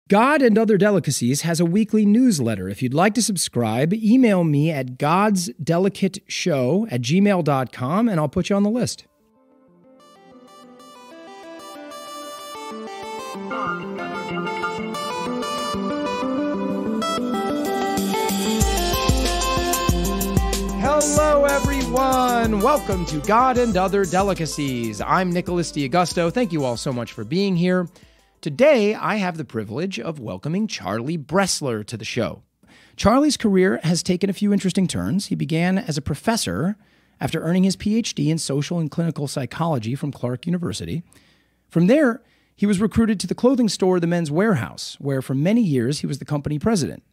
God and Other Delicacies has a weekly newsletter. If you'd like to subscribe, email me at godsdelicateshow@gmail.com and I'll put you on the list. Hello, everyone. Welcome to God and Other Delicacies. I'm Nicholas D'Augusto. Thank you all so much for being here. Today, I have the privilege of welcoming Charlie Bresler to the show. Charlie's career has taken a few interesting turns. He began as a professor after earning his PhD in social and clinical psychology from Clark University. From there, he was recruited to the clothing store, The Men's Warehouse, where for many years he was the company president.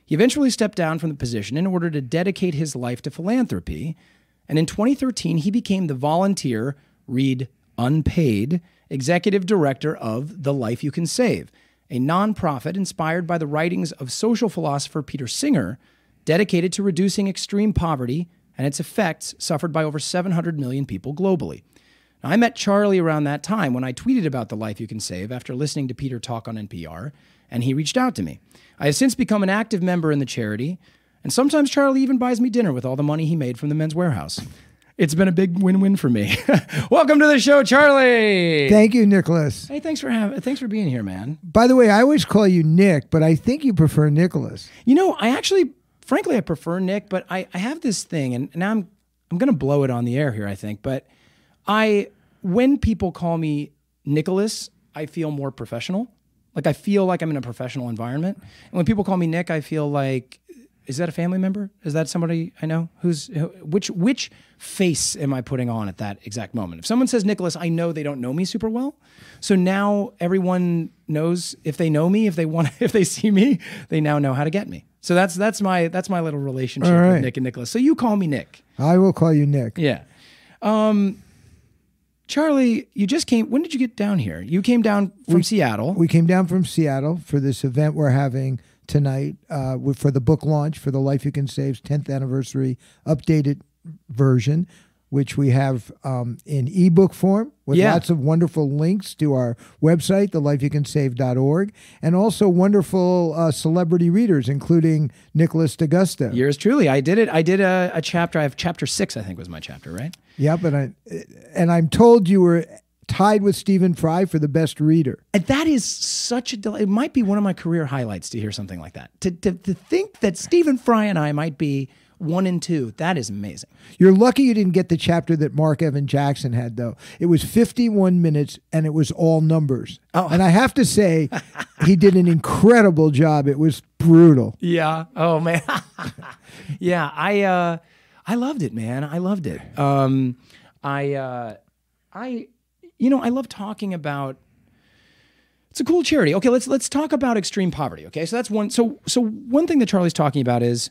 He eventually stepped down from the position in order to dedicate his life to philanthropy, and in 2013, he became the volunteer, read unpaid, executive director of The Life You Can Save, a nonprofit inspired by the writings of social philosopher Peter Singer, dedicated to reducing extreme poverty and its effects suffered by over 700 million people globally. Now, I met Charlie around that time when I tweeted about The Life You Can Save after listening to Peter talk on NPR, and he reached out to me. I have since become an active member in the charity, and sometimes Charlie even buys me dinner with all the money he made from the Men's Warehouse. It's been a big win-win for me. Welcome to the show, Charlie. Thank you, Nicholas. Hey, thanks for being here, man. By the way, I always call you Nick, but I think you prefer Nicholas. You know, frankly, I prefer Nick, but I have this thing, and now I'm going to blow it on the air here, I think, but when people call me Nicholas, I feel more professional. Like, I feel like I'm in a professional environment. And when people call me Nick, I feel like, is that a family member? Is that somebody I know? Which face am I putting on at that exact moment? If someone says Nicholas, I know they don't know me super well. So now everyone knows if they know me, if they see me, they now know how to get me. So that's my little relationship with Nick and Nicholas. So you call me Nick. I will call you Nick. Yeah. Charlie, you just came. When did you get down here? You came down from Seattle. We came down from Seattle for this event we're having tonight for the book launch for The Life You Can Save's 10th anniversary updated version, which we have in ebook form with lots of wonderful links to our website, thelifeyoucansave.org, and also wonderful celebrity readers, including Nicholas D'Augusto. Yours truly. I did it. I did a chapter. I have chapter 6, I think was my chapter, right? Yeah, and I'm told you were tied with Stephen Fry for the best reader. And that is such a delight. It might be one of my career highlights to hear something like that. To think that Stephen Fry and I might be 1 and 2, that is amazing. You're lucky you didn't get the chapter that Mark Evan Jackson had, though. It was 51 minutes, and it was all numbers. Oh. And I have to say, he did an incredible job. It was brutal. Yeah. Oh, man. Yeah, I loved it, man. I loved it. I love talking about. It's a cool charity. Okay, let's talk about extreme poverty. Okay, so that's one. So one thing that Charlie's talking about is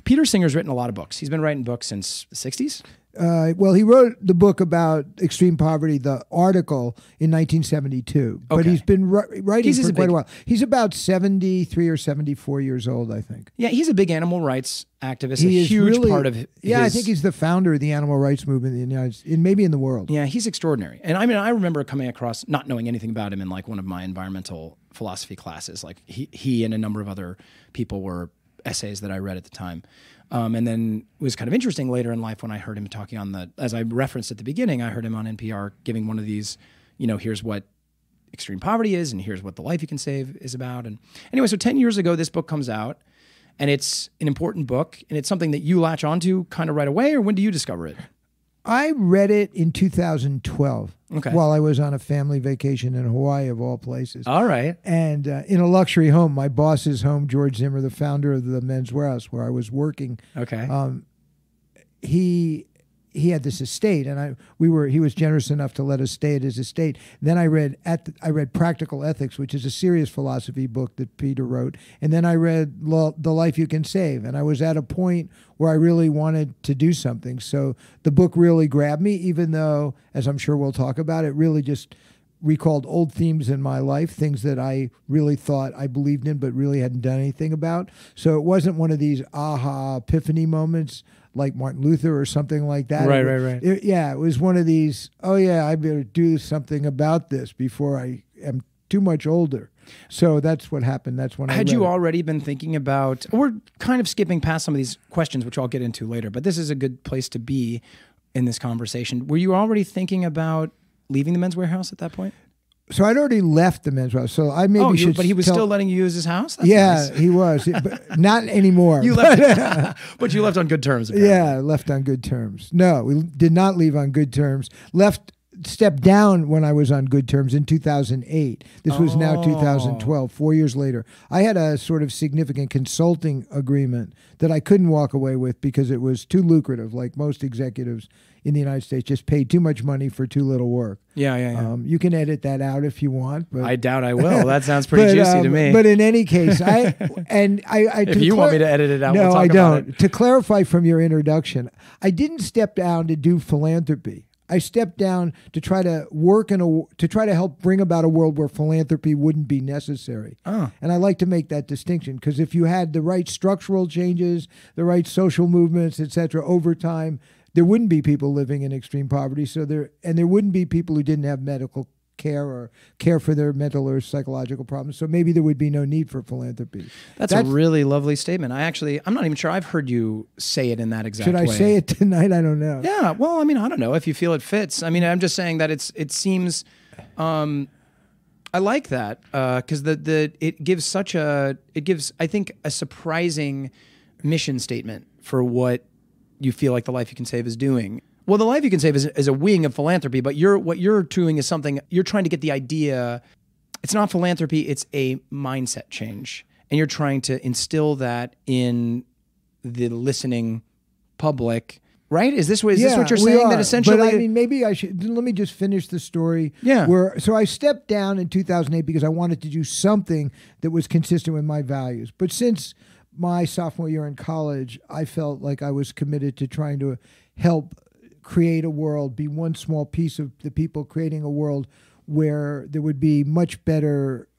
Peter Singer's written a lot of books. He's been writing books since the 60s. Well, he wrote the book about extreme poverty, the article, in 1972. Okay. But he's been writing for quite a while. He's about 73 or 74 years old, I think. Yeah, he's a big animal rights activist. He is a huge part of I think he's the founder of the animal rights movement in the United States, maybe in the world. Yeah, he's extraordinary. And I mean, I remember coming across, not knowing anything about him in like one of my environmental philosophy classes. Like he and a number of other people were essays that I read at the time. And then it was kind of interesting later in life when I heard him talking as I referenced at the beginning, I heard him on NPR giving one of these, here's what extreme poverty is and here's what The Life You Can Save is about. And anyway, so 10 years ago, this book comes out and it's an important book and it's something that you latch onto kind of right away, or when do you discover it? I read it in 2012 okay. while I was on a family vacation in Hawaii, of all places. All right. And in a luxury home, my boss's home, George Zimmer, the founder of the Men's Warehouse, where I was working. Okay. He had this estate, and he was generous enough to let us stay at his estate. Then I read Practical Ethics, which is a serious philosophy book that Peter wrote, and then I read The Life You Can Save, and I was at a point where I really wanted to do something. So the book really grabbed me, even though, as I'm sure we'll talk about, it really just recalled old themes in my life, things that I really thought I believed in but really hadn't done anything about. So it wasn't one of these aha epiphany moments like Martin Luther or something like that. Right. It was one of these, oh yeah, I better do something about this before I am too much older. So that's what happened. That's when Had I read you it. already been thinking about, we're kind of skipping past some of these questions, which I'll get into later, but this is a good place to be in this conversation. Were you already thinking about leaving the Men's Warehouse at that point? So I'd already left the Men's Warehouse. So I maybe should. But he was tell, still letting you use his house? That's yeah, nice. he was, but not anymore. You left, but you left on good terms. Apparently. Yeah, left on good terms. No, we did not leave on good terms. Stepped down when I was on good terms in 2008. This was now 2012, 4 years later. I had a sort of significant consulting agreement that I couldn't walk away with because it was too lucrative. Like most executives in the United States just paid too much money for too little work. Yeah. You can edit that out if you want. But I doubt I will. That sounds pretty juicy to me. But in any case, I if you want me to edit it out, no, we'll talk I don't. about it. To clarify from your introduction, I didn't step down to do philanthropy. I stepped down to try to work to try to help bring about a world where philanthropy wouldn't be necessary. And I like to make that distinction because if you had the right structural changes, the right social movements, etc., over time, there wouldn't be people living in extreme poverty. There wouldn't be people who didn't have medical care or care for their mental or psychological problems. So maybe there would be no need for philanthropy. That's a really lovely statement. I'm not even sure I've heard you say it in that exact way. Should I say it tonight? I don't know. Yeah. Well, I mean, I don't know if you feel it fits. I mean, I'm just saying that it seems, I like that because it gives I think a surprising mission statement for what you feel like the Life You Can Save is doing. Well, the Life You Can Save is a wing of philanthropy, but what you're doing is something, you're trying to get the idea, it's not philanthropy, it's a mindset change. And you're trying to instill that in the listening public, right? Is this what you're saying? That essentially... But I mean, maybe I should, let me just finish the story. Yeah. So I stepped down in 2008 because I wanted to do something that was consistent with my values. But since my sophomore year in college, I felt like I was committed to trying to help create a world, be one small piece of the people creating a world where there would be much better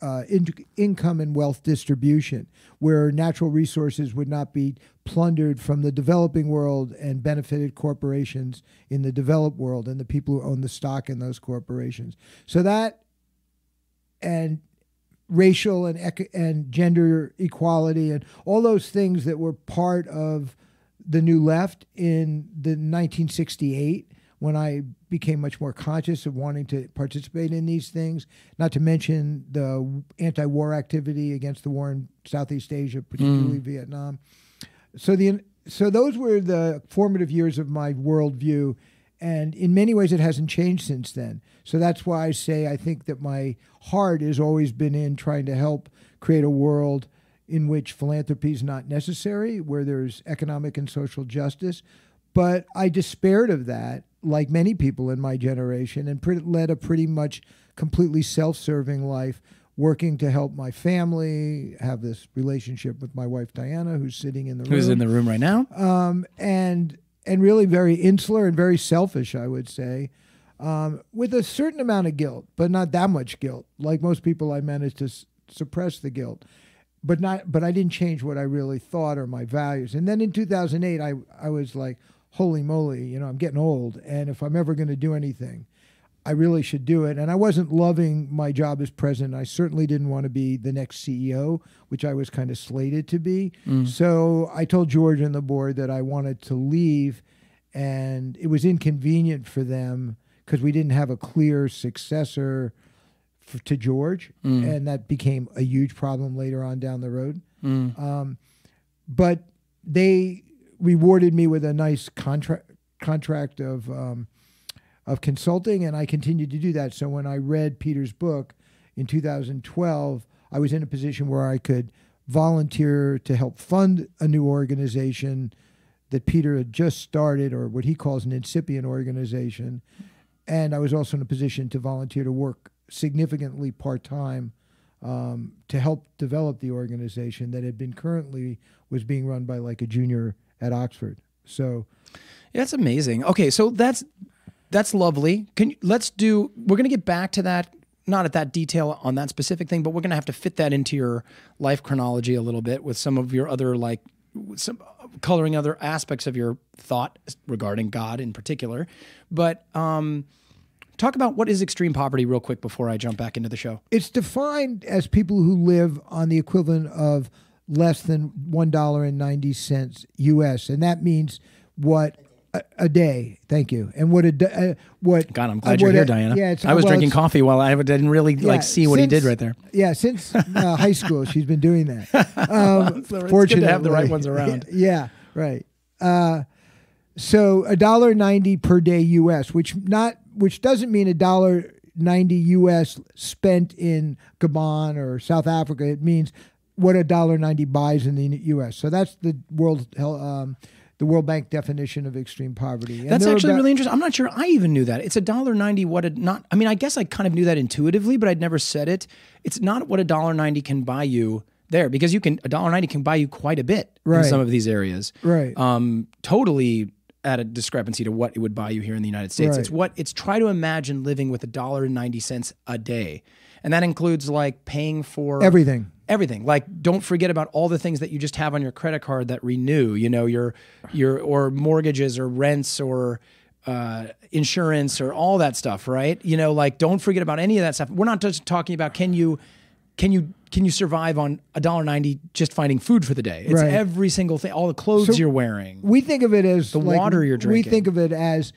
income and wealth distribution, where natural resources would not be plundered from the developing world and benefited corporations in the developed world and the people who own the stock in those corporations. So that, and racial and gender equality and all those things that were part of the New Left in the 1968, when I became much more conscious of wanting to participate in these things, not to mention the anti-war activity against the war in Southeast Asia, particularly Vietnam. So those were the formative years of my worldview, and in many ways it hasn't changed since then. So that's why I say I think that my heart has always been in trying to help create a world in which philanthropy is not necessary, where there's economic and social justice. But I despaired of that, like many people in my generation, and led a pretty much completely self-serving life, working to help my family, have this relationship with my wife, Diana, who's sitting in the room. Who's in the room right now. And really very insular and very selfish, I would say, with a certain amount of guilt, but not that much guilt. Like most people, I managed to suppress the guilt. But I didn't change what I really thought or my values. And then in 2008, I was like, holy moly, I'm getting old. And if I'm ever going to do anything, I really should do it. And I wasn't loving my job as president. I certainly didn't want to be the next CEO, which I was kind of slated to be. So I told George and the board that I wanted to leave. And it was inconvenient for them because we didn't have a clear successor to George, and that became a huge problem later on down the road. But they rewarded me with a nice contract of consulting, and I continued to do that. So when I read Peter's book in 2012, I was in a position where I could volunteer to help fund a new organization that Peter had just started, or what he calls an incipient organization. And I was also in a position to volunteer to work significantly part-time to help develop the organization that was being run by like a junior at Oxford. So yeah, that's amazing. Okay, so that's lovely. We're going to get back to that, not at that detail on that specific thing, but we're going to have to fit that into your life chronology a little bit with some of your other, like, some coloring other aspects of your thought regarding God in particular. But Talk about what is extreme poverty real quick before I jump back into the show. It's defined as people who live on the equivalent of less than $1.90 US, and that means what a day. Thank you. And what what? God, I'm glad you're here, Diana. Yeah, I was drinking coffee while I didn't really see what he did right there. Yeah, since high school, she's been doing that. Fortunately, it's good to have the right ones around. Yeah, right. So $1.90 per day US, which doesn't mean $1.90 US spent in Gabon or South Africa. It means what $1.90 buys in the US. So that's the World Bank definition of extreme poverty. And that's actually really interesting. I'm not sure I even knew that. It's $1.90 I mean, I guess I kind of knew that intuitively, but I'd never said it. It's not what $1.90 can buy you there, because $1.90 can buy you quite a bit in some of these areas. Right. Totally at a discrepancy to what it would buy you here in the United States. Right. It's try to imagine living with $1.90 a day. And that includes like paying for everything. Like, don't forget about all the things that you just have on your credit card that renew, your or mortgages or rents or insurance or all that stuff, right? Like, don't forget about any of that stuff. We're not just talking about can you survive on $1.90 just finding food for the day? It's every single thing, all the clothes you're wearing. We think of it as the water you're drinking. We think of it as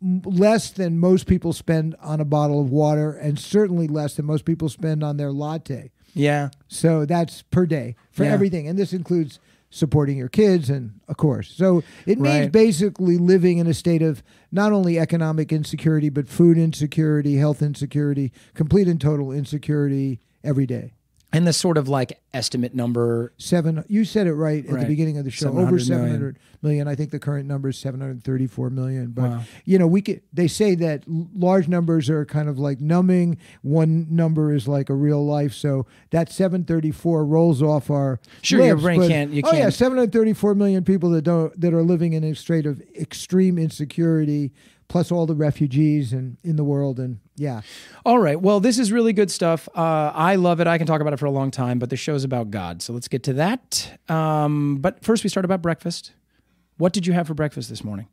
less than most people spend on a bottle of water, and certainly less than most people spend on their latte. Yeah. So that's per day for everything. And this includes supporting your kids, and of course. So it means basically living in a state of not only economic insecurity, but food insecurity, health insecurity, complete and total insecurity every day. And the sort of like estimate number. You said it right at the beginning of the show. Over 700 million. I think the current number is 734 million. But they say that large numbers are kind of like numbing. One number is like a real life. So that 734 rolls off our lips, your brain can't. 734 million people that are living in a state of extreme insecurity, plus all the refugees in the world. And all right. Well, this is really good stuff. I love it. I can talk about it for a long time, but the show's about God. So let's get to that. But first we start about breakfast. What did you have for breakfast this morning?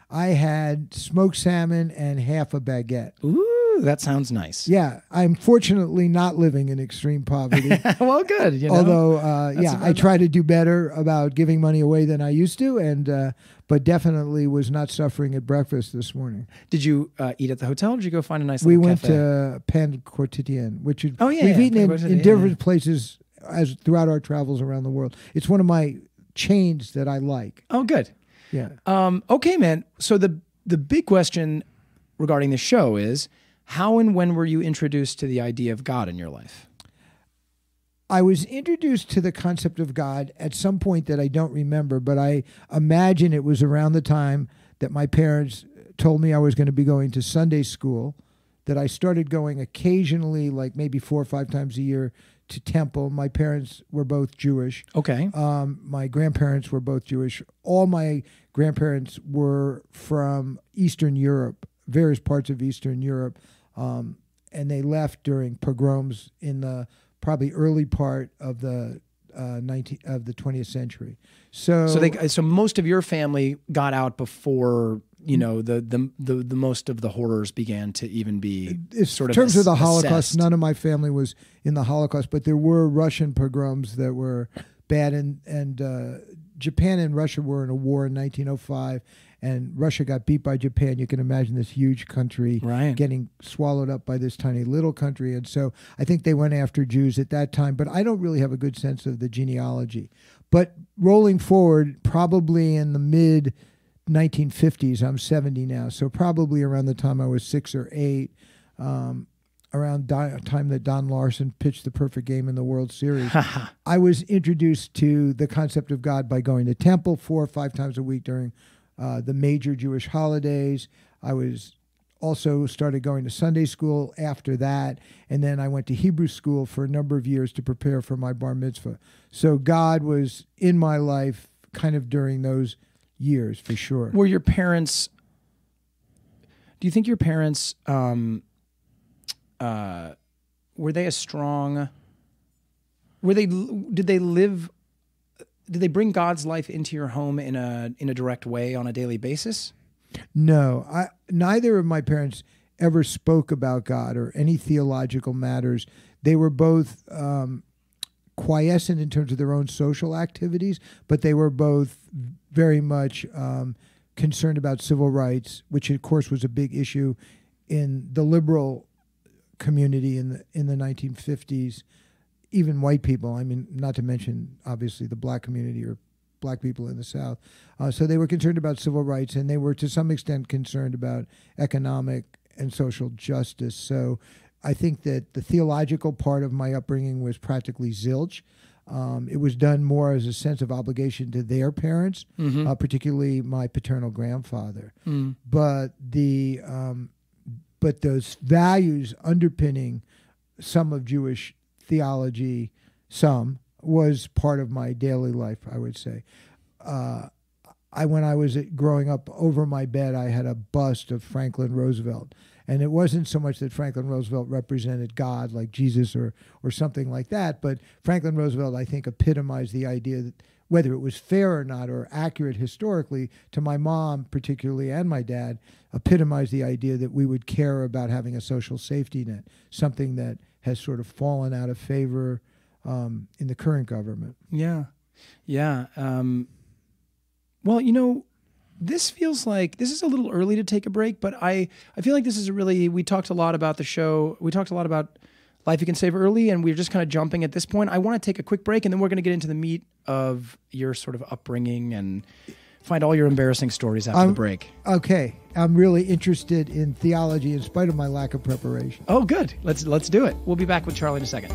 I had smoked salmon and half a baguette. Ooh, that sounds nice. Yeah. I'm fortunately not living in extreme poverty. Well, good. Although, I try to do better about giving money away than I used to, but definitely was not suffering at breakfast this morning. Did you eat at the hotel, or did you go find a nice little cafe? We went to Pain Quotidien, which we've eaten in different places throughout our travels around the world. It's one of my chains that I like. Oh, good. Yeah. Okay, man. So the big question regarding the show is, how and when were you introduced to the idea of God in your life? I was introduced to the concept of God at some point that I don't remember, but I imagine it was around the time that my parents told me I was going to be going to Sunday school, that I started going occasionally, like maybe 4 or 5 times a year, to temple. My parents were both Jewish. Okay. My grandparents were both Jewish. All my grandparents were from Eastern Europe, various parts of Eastern Europe, and they left during pogroms in the probably early part of the 20th century. So most of your family got out before the most of the horrors began to even be sort of in terms of the Holocaust. Assessed. None of my family was in the Holocaust, but there were Russian pogroms that were bad, and Japan and Russia were in a war in 1905. And Russia got beat by Japan. You can imagine this huge country getting swallowed up by this tiny little country. And so I think they went after Jews at that time. But I don't really have a good sense of the genealogy. But rolling forward, probably in the mid-1950s, I'm 70 now, so probably around the time I was 6 or 8, around the time that Don Larson pitched the perfect game in the World Series, I was introduced to the concept of God by going to temple 4 or 5 times a week during the major Jewish holidays. I was also started going to Sunday school after that, and then I went to Hebrew school for a number of years to prepare for my bar mitzvah. So God was in my life kind of during those years, for sure. Were your parents, do you think your parents, were they a strong, did they bring God's life into your home in a direct way on a daily basis? No, neither of my parents ever spoke about God or any theological matters. They were both quiescent in terms of their own social activities, but they were both very much concerned about civil rights, which of course was a big issue in the liberal community in the 1950s. Even white people, I mean, not to mention obviously the black community or black people in the South. So they were concerned about civil rights, and they were to some extent concerned about economic and social justice. So I think that the theological part of my upbringing was practically zilch. It was done more as a sense of obligation to their parents, particularly my paternal grandfather. But but those values underpinning some of Jewish theology, was part of my daily life, I would say. When I was growing up, over my bed, I had a bust of Franklin Roosevelt. And it wasn't so much that Franklin Roosevelt represented God like Jesus or something like that, but Franklin Roosevelt, I think, epitomized the idea that whether it was fair or not or accurate historically, to my mom particularly and my dad, epitomized the idea that we would care about having a social safety net, something that has sort of fallen out of favor in the current government. Yeah. Yeah. Well, you know, this feels like this is a little early to take a break, but I feel like this is we talked a lot about the show. We talked a lot about Life You Can Save Early, and we're just kind of jumping at this point. I want to take a quick break, and then we're going to get into the meat of your sort of upbringing and find all your embarrassing stories after the break. Okay. I'm really interested in theology in spite of my lack of preparation. Oh, good. Let's do it. We'll be back with Charlie in a second.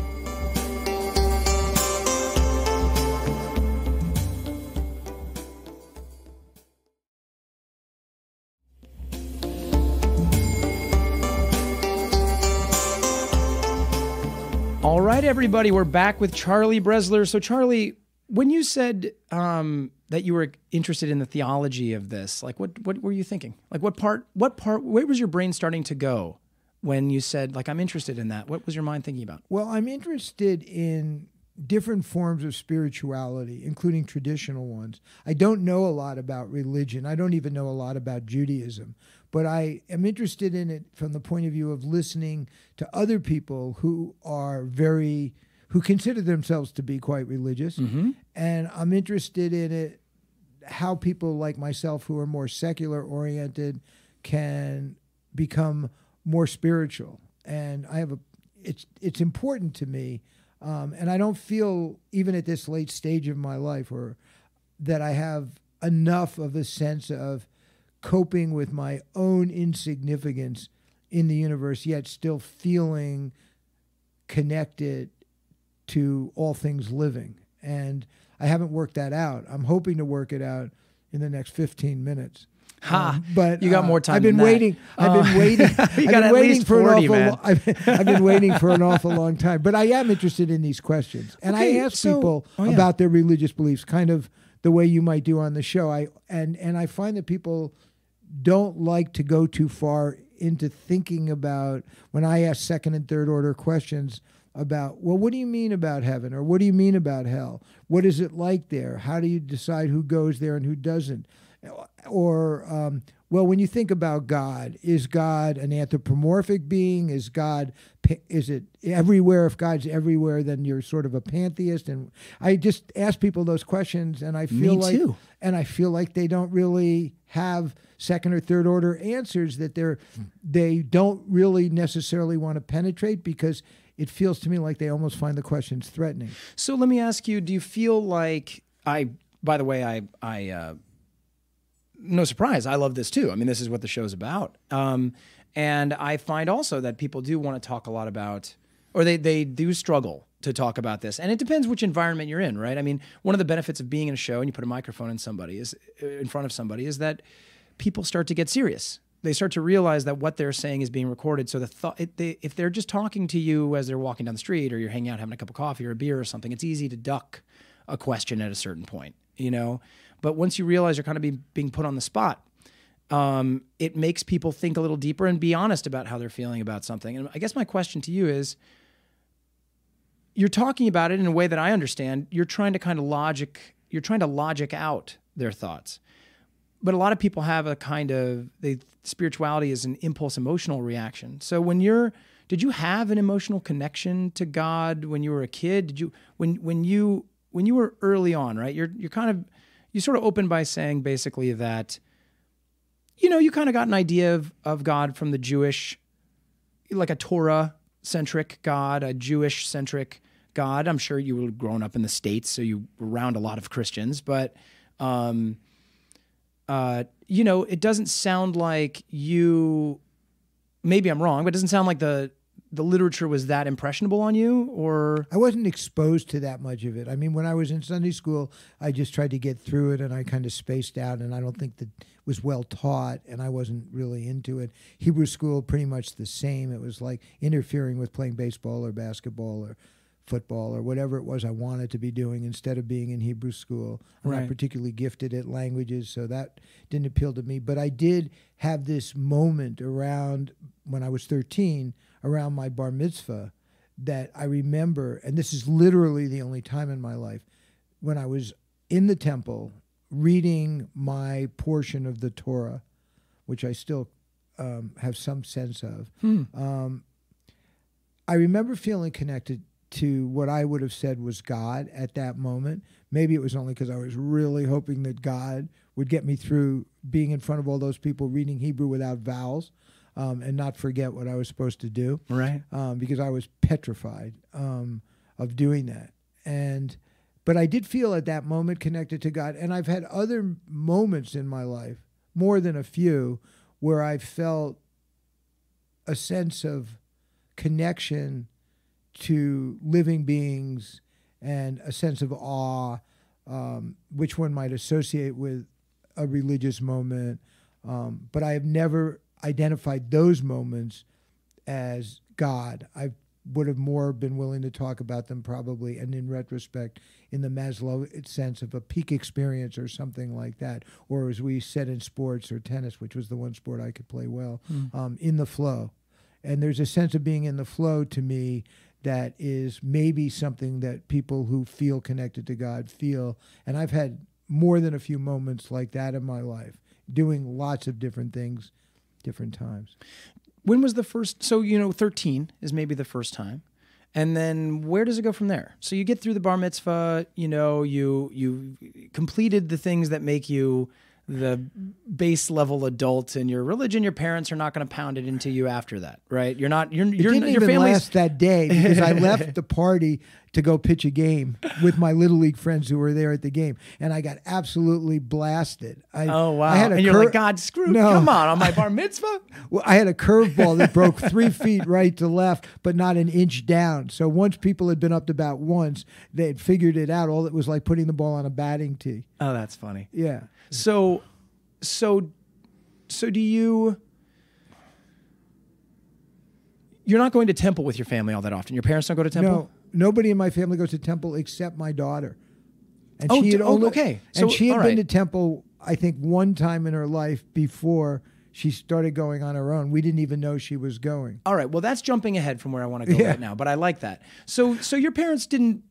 All right, everybody, we're back with Charlie Bresler. So, Charlie, when you said that you were interested in the theology of this, like, what were you thinking? Like, what part, where was your brain starting to go when you said, like, I'm interested in that? What was your mind thinking about? Well, I'm interested in different forms of spirituality, including traditional ones. I don't know a lot about religion. I don't even know a lot about Judaism. But I am interested in it from the point of view of listening to other people who consider themselves to be quite religious. And I'm interested in it, how people like myself who are more secular oriented can become more spiritual. And it's important to me. And I don't feel, even at this late stage of my life, that I have enough of a sense of coping with my own insignificance in the universe, yet still feeling connected to all things living. And I haven't worked that out. I'm hoping to work it out in the next 15 minutes. But you got more time. I've been waiting. I've been waiting for 40, I've been waiting for an awful long time. But I am interested in these questions, and I ask people about their religious beliefs, kind of the way you might do on the show. I find that people don't like to go too far into thinking about, when I ask second and third order questions about, well, what do you mean about heaven? Or what do you mean about hell? What is it like there? How do you decide who goes there and who doesn't? Or, well, when you think about God, is God an anthropomorphic being? Is it everywhere? If God's everywhere, then you're sort of a pantheist. And I just ask people those questions, and I feel like they don't really have second or third order answers, that they don't really necessarily want to penetrate, because it feels to me like they almost find the questions threatening. So let me ask you, do you feel like by the way, no surprise, I love this too. I mean, this is what the show's about. And I find also that people do want to talk a lot about, or they do struggle to talk about this. And it depends which environment you're in, right? I mean, one of the benefits of being in a show and you put a microphone in front of somebody is that people start to get serious. They start to realize that what they're saying is being recorded. So if they're just talking to you as they're walking down the street, or you're hanging out having a cup of coffee or a beer or something, it's easy to duck a question at a certain point, you know? But once you realize you're kind of being put on the spot, it makes people think a little deeper and be honest about how they're feeling about something. And I guess my question to you is, you're talking about it in a way that I understand. You're trying to logic out their thoughts. but a lot of people have a kind of spirituality is an impulse emotional reaction. So did you have an emotional connection to God when you were a kid? Did you when you were early on, right? You sort of opened by saying basically that, you kind of got an idea of God from the Jewish, like a Torah-centric God, a Jewish-centric God. I'm sure you were growing up in the States, so you were around a lot of Christians, but it doesn't sound like maybe I'm wrong, but it doesn't sound like the literature was that impressionable on you, or? I wasn't exposed to that much of it. I mean, when I was in Sunday school, I just tried to get through it, and I kind of spaced out, and I don't think that it was well taught, and I wasn't really into it. Hebrew school, pretty much the same. It was like interfering with playing baseball or basketball or football or whatever it was I wanted to be doing instead of being in Hebrew school. I'm not particularly gifted at languages, so that didn't appeal to me. But I did have this moment around when I was 13, around my bar mitzvah, that I remember, and this is literally the only time in my life, when I was in the temple reading my portion of the Torah, which I still have some sense of. I remember feeling connected to what I would have said was God at that moment. Maybe it was only because I was really hoping that God would get me through being in front of all those people reading Hebrew without vowels, and not forget what I was supposed to do. Right. Because I was petrified of doing that. But I did feel at that moment connected to God. And I've had other moments in my life, more than a few, where I felt a sense of connection to living beings and a sense of awe, which one might associate with a religious moment. But I have never identified those moments as God. I would have more been willing to talk about them probably, and in retrospect, in the Maslow sense of a peak experience or something like that, or as we said in sports or tennis, which was the one sport I could play well, in the flow. And there's a sense of being in the flow to me that is maybe something that people who feel connected to God feel. And I've had more than a few moments like that in my life, doing lots of different things, different times. When was the first, 13 is maybe the first time. And then where does it go from there? So you get through the bar mitzvah, you completed the things that make you the base level adult in your religion. Your parents are not going to pound it into you after that, right? It didn't even last that day because I left the party to go pitch a game with my Little League friends who were there at the game, and I got absolutely blasted. Oh, wow. And you're like, God, come on my bar mitzvah? Well, I had a curveball that broke 3 feet right to left, but not an inch down. So once people had been up to bat once, they had figured it out. All it was like putting the ball on a batting tee. Oh, that's funny. Yeah. So do you're not going to temple with your family all that often? Your parents don't go to temple? No, nobody in my family goes to temple except my daughter. And okay. She had been to temple, I think, one time in her life before she started going on her own. We didn't even know she was going. All right. Well, that's jumping ahead from where I want to go right now, but I like that. So your parents didn't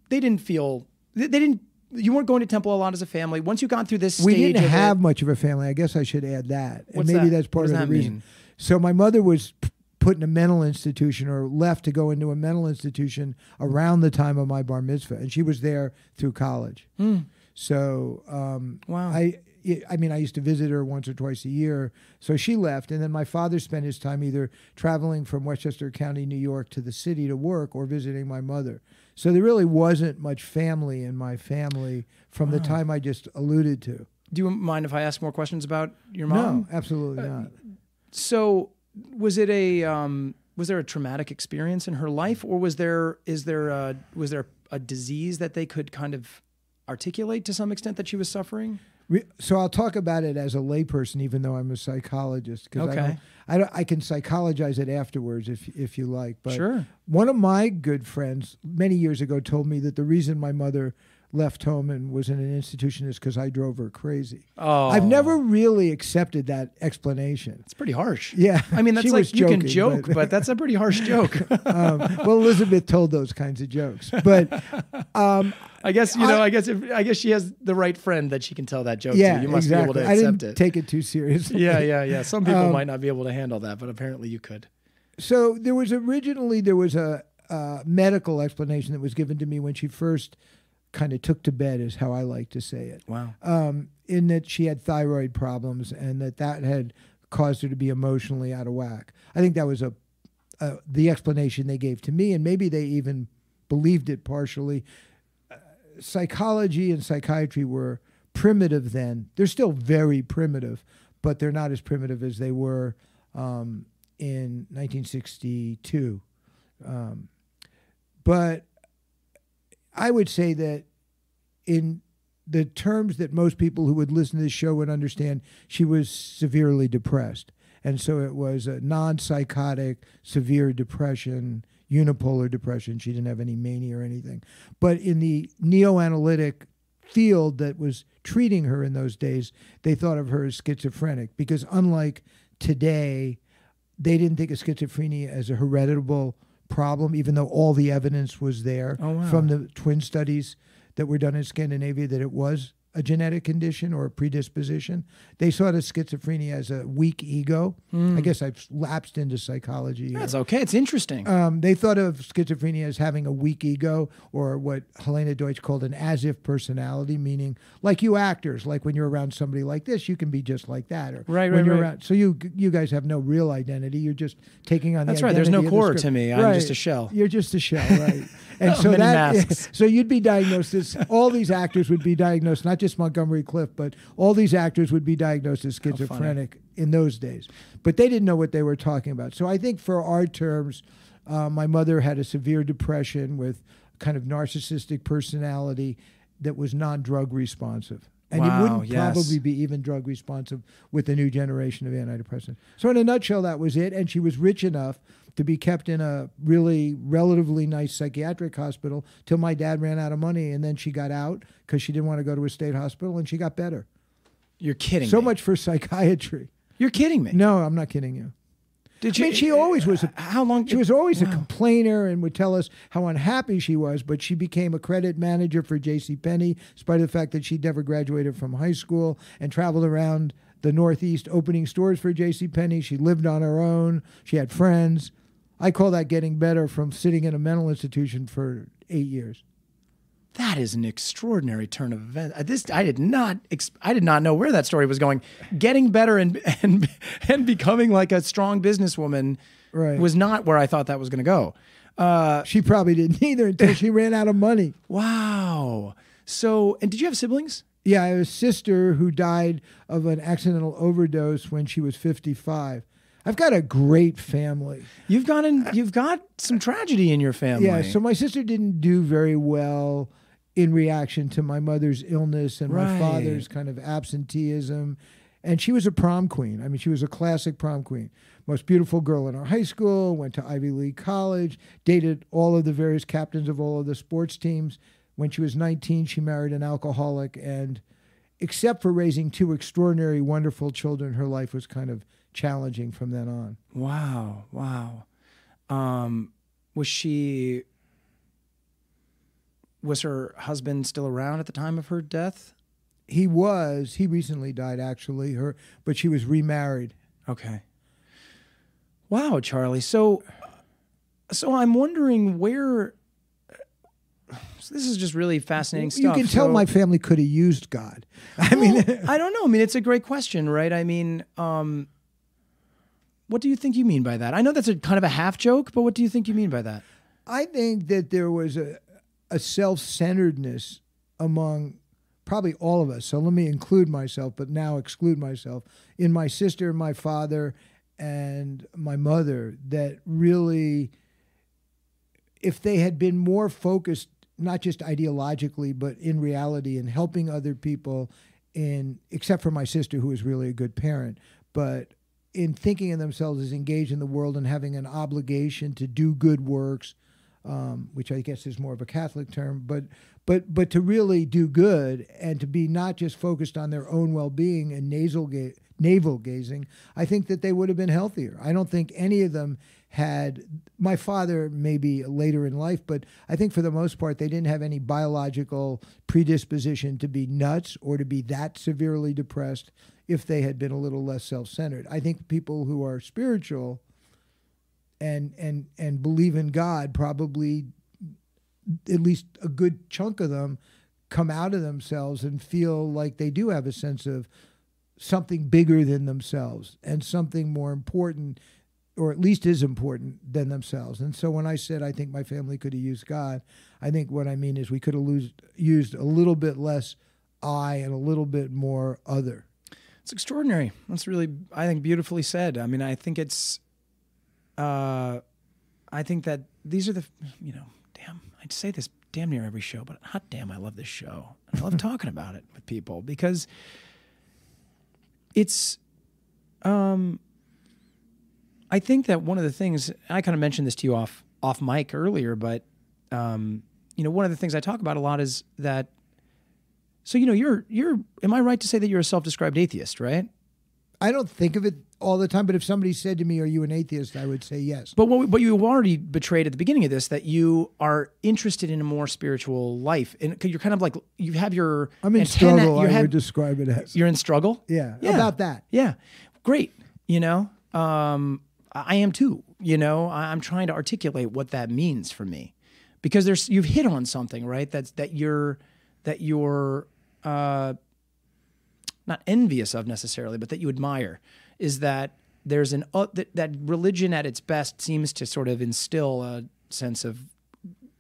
you weren't going to temple a lot as a family. Once you got through this stage, we didn't have much of a family. I guess I should add that. What's and maybe that? That's part of the reason. Mean? So my mother was put in a mental institution, or left to go into a mental institution around the time of my bar mitzvah, and she was there through college. So wow. I mean, I used to visit her once or twice a year. So she left, and then my father spent his time either traveling from Westchester County, New York to the city to work, or visiting my mother. So there really wasn't much family in my family from the time I just alluded to. Do you mind if I ask more questions about your mom? No, absolutely not. So was there a traumatic experience in her life, or was there a disease that they could kind of articulate to some extent that she was suffering? So I'll talk about it as a layperson, even though I'm a psychologist. Okay. I can psychologize it afterwards if you like. But sure. One of my good friends many years ago told me that the reason my mother left home and was in an institution is because I drove her crazy. Oh, I've never really accepted that explanation. it's pretty harsh. Yeah. I mean, that's She like was you can joking, joke, but that's a pretty harsh joke. Well, Elizabeth told those kinds of jokes, but I guess I guess she has the right friend that she can tell that joke yeah, to. You must exactly. be able to I accept didn't it. take it too seriously. Yeah. Some people might not be able to handle that, but apparently you could. So there was a medical explanation that was given to me when she first kind of took to bed, is how I like to say it. Wow. In that she had thyroid problems and that had caused her to be emotionally out of whack. I think that was the explanation they gave to me, and maybe they even believed it partially. Psychology and psychiatry were primitive then. They're still very primitive, but they're not as primitive as they were in 1962. But I would say that in the terms that most people who would listen to this show would understand, she was severely depressed. And so it was a non-psychotic, severe depression, unipolar depression. She didn't have any mania or anything. But in the neo-analytic field that was treating her in those days, they thought of her as schizophrenic, because unlike today, they didn't think of schizophrenia as a hereditable problem, even though all the evidence was there from the twin studies that were done in Scandinavia that it was a genetic condition or a predisposition. They saw it as schizophrenia as a weak ego. I guess I've lapsed into psychology here. That's okay. It's interesting. They thought of schizophrenia as having a weak ego, or what Helena Deutsch called an as-if personality, meaning like you actors, like when you're around somebody like this, you can be just like that. Or Right. around, so you guys have no real identity. You're just taking on That's the right. There's identity no of the core script. to me. I'm just a shell. You're just a shell, right? And so Many masks. so you'd be diagnosed as, all these actors would be diagnosed, not just Montgomery Clift, but all these actors would be diagnosed as schizophrenic in those days. But they didn't know what they were talking about. So I think for our terms, my mother had a severe depression with kind of narcissistic personality that was non-drug responsive. And you wouldn't probably be even drug responsive with the new generation of antidepressants. So in a nutshell, that was it. And she was rich enough to be kept in a really relatively nice psychiatric hospital till my dad ran out of money. And then she got out because she didn't want to go to a state hospital, and she got better. You're kidding me. So much for psychiatry. You're kidding me. No, I'm not kidding you. Did you? I mean, she always was. How long? She was always a complainer and would tell us how unhappy she was. But she became a credit manager for JCPenney, despite the fact that she'd never graduated from high school, and traveled around the Northeast opening stores for JCPenney. She lived on her own. She had friends. I call that getting better from sitting in a mental institution for 8 years. That is an extraordinary turn of events. I did not know where that story was going. Getting better and becoming like a strong businesswoman was not where I thought that was going to go. She probably didn't either until she ran out of money. Wow. So, and did you have siblings? Yeah, I have a sister who died of an accidental overdose when she was 55. I've got a great family. You've got some tragedy in your family. Yeah, so my sister didn't do very well in reaction to my mother's illness and my father's kind of absenteeism. And she was a prom queen. I mean, she was a classic prom queen. Most beautiful girl in our high school, went to Ivy League college, dated all of the various captains of all of the sports teams. When she was 19, she married an alcoholic. And except for raising two extraordinary, wonderful children, her life was kind of challenging from then on. Wow. Was her husband still around at the time of her death? He was. He recently died, actually. But she was remarried. Okay. Wow, Charlie. So I'm wondering where. So this is just really fascinating stuff. You can tell my family could have used God. I mean, I don't know. I mean, it's a great question, right? I mean, what do you think you mean by that? I know that's a kind of a half joke, but what do you think you mean by that? I think that there was a self-centeredness among probably all of us. So let me include myself, but now exclude myself, in my sister, my father, and my mother, that really, if they had been more focused, not just ideologically, but in reality, in helping other people, except for my sister, who was really a good parent, but in thinking of themselves as engaged in the world and having an obligation to do good works, which I guess is more of a Catholic term, but to really do good and to be not just focused on their own well-being and navel gazing, I think that they would have been healthier. I don't think any of them had, my father maybe later in life, but I think for the most part they didn't have any biological predisposition to be nuts or to be that severely depressed if they had been a little less self-centered. I think people who are spiritual and believe in God, probably at least a good chunk of them come out of themselves and feel like they do have a sense of something bigger than themselves and something more important, or at least as important than themselves. And so when I said I think my family could have used God, I think what I mean is we could have used a little bit less I and a little bit more other. It's extraordinary. That's really, I think, beautifully said. I mean, I think it's, I think that these are the, damn, I'd say this damn near every show, but hot damn, I love this show. I love talking about it with people because it's, I think that one of the things, I kind of mentioned this to you off mic earlier, but, one of the things I talk about a lot is that, so, you're, am I right to say that you're a self-described atheist, right? I don't think of it all the time, but if somebody said to me, "Are you an atheist?" I would say yes. But you already betrayed at the beginning of this that you are interested in a more spiritual life, and you're kind of like you have your. I'm in struggle. I would describe it as. You're in struggle. Yeah, about that. Yeah, great. I am too. I'm trying to articulate what that means for me, because you've hit on something, right? That you're not envious of necessarily, but that you admire, is that there's that religion at its best seems to sort of instill a sense of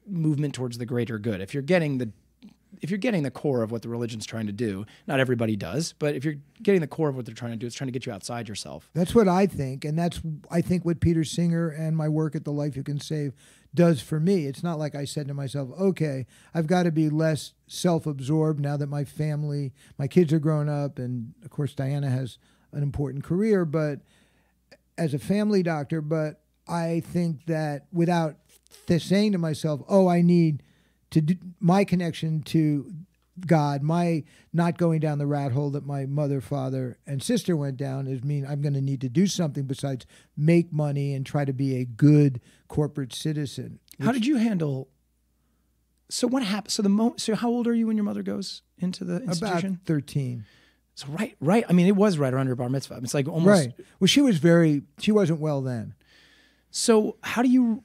movement towards the greater good. If you're getting the core of what the religion's trying to do, not everybody does, but if you're getting the core of what they're trying to do, it's trying to get you outside yourself. That's what I think, and that's I think what Peter Singer and my work at The Life You Can Save does for me. It's not like I said to myself, okay, I've got to be less self-absorbed now that my kids are grown up, and of course Diana has an important career, but as a family doctor, but I think that without saying to myself, oh, I need to do my connection to God, my not going down the rat hole that my mother, father, and sister went down I'm going to need to do something besides make money and try to be a good corporate citizen. How did you handle? So what happened? So how old are you when your mother goes into the institution? About 13. So right. I mean, it was right around her bar mitzvah. It's like almost right. Well, she wasn't well then. So how do you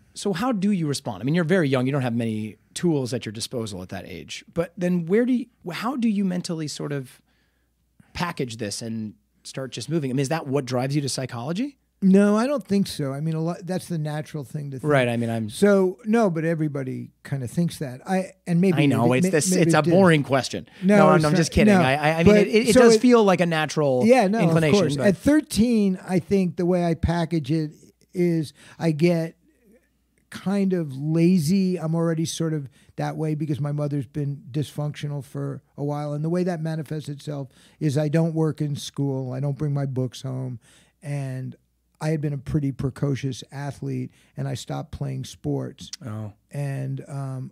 respond? I mean, you're very young. You don't have many tools at your disposal at that age. But then how do you mentally sort of package this and start just moving? I mean, is that what drives you to psychology? No, I don't think so. I mean, that's the natural thing to think. Right. I mean, no, but everybody kind of thinks that. I know it's a boring question. No, I'm just kidding. No, I mean, it does feel like a natural inclination. Of course. At 13, I think the way I package it is I get kind of lazy. I'm already sort of that way because my mother's been dysfunctional for a while. And the way that manifests itself is I don't work in school. I don't bring my books home. And I had been a pretty precocious athlete, and I stopped playing sports. Oh. And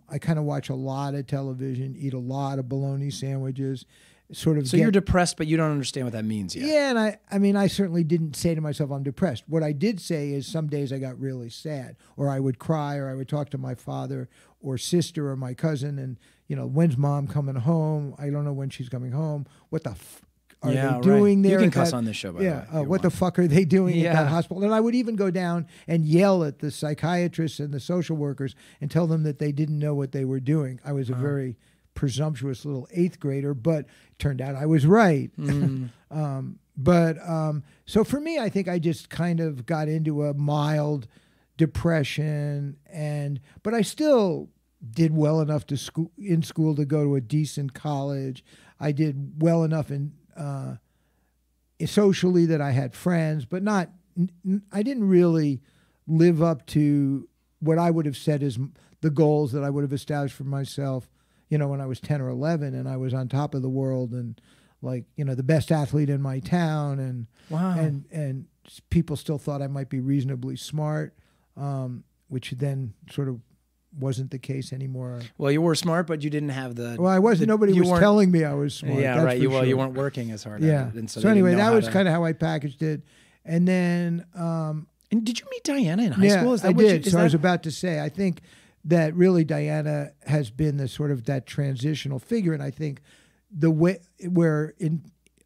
I kind of watch a lot of television, eat a lot of bologna sandwiches. So you're depressed, but you don't understand what that means yet. Yeah, and I certainly didn't say to myself, I'm depressed. What I did say is some days I got really sad, or I would cry, or I would talk to my father or sister or my cousin, and, when's mom coming home? I don't know when she's coming home. What the are they doing there? You can cuss on this show, by the way. What the fuck are they doing at that hospital? And I would even go down and yell at the psychiatrists and the social workers and tell them that they didn't know what they were doing. I was a very presumptuous little 8th grader, but turned out I was right. So for me, I think I just kind of got into a mild depression, but I still did well enough in school to go to a decent college. I did well enough socially that I had friends, but I didn't really live up to what I would have said as the goals that I would have established for myself, when I was 10 or 11 and I was on top of the world and the best athlete in my town, and wow. and people still thought I might be reasonably smart, which then sort of wasn't the case anymore. Well, you were smart, but you didn't have the. Well, I wasn't. Nobody was telling me I was smart. Yeah, that's right. For sure. You weren't working as hard. Yeah. At it, so anyway, that was kind of how I packaged it. And then. And did you meet Diana in high school? Is that I what did. I was about to say, I think that really Diana has been the sort of that transitional figure, and I think the way where